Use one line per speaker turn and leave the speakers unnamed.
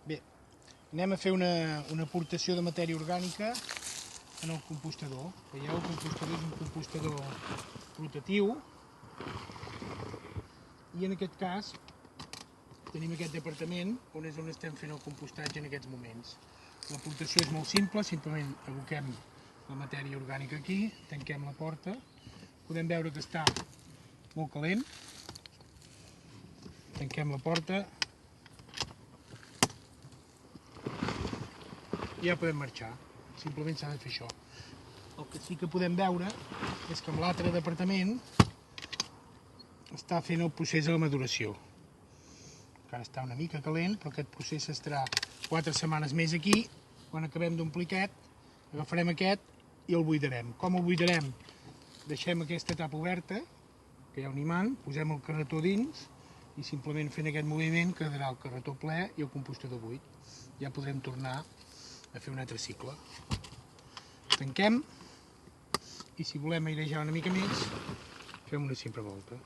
Bé, anem a fer una aportació de matèria orgànica en el compostador. Veieu, el compostador és un compostador rotatiu i en aquest cas tenim aquest departament on estem fent el compostatge en aquests moments. L'aportació és molt simple, simplement aboquem la matèria orgànica aquí, tanquem la porta, podem veure que està molt calent, tanquem la porta i ja podem marxar, simplement s'ha de fer això. El que sí que podem veure és que amb l'altre departament està fent el procés de la maduració. Encara està una mica calent, però aquest procés estarà 4 setmanes més aquí. Quan acabem d'omplir aquest, agafarem aquest i el buidarem. Com el buidarem? Deixem aquesta tapa oberta, que hi ha un imant, posem el carretó dins i simplement fent aquest moviment quedarà el carretó ple i el compostador buit. Ja podrem tornar a fer un altre cicle. Tanquem i si volem airejar una mica més, fem una simple volta.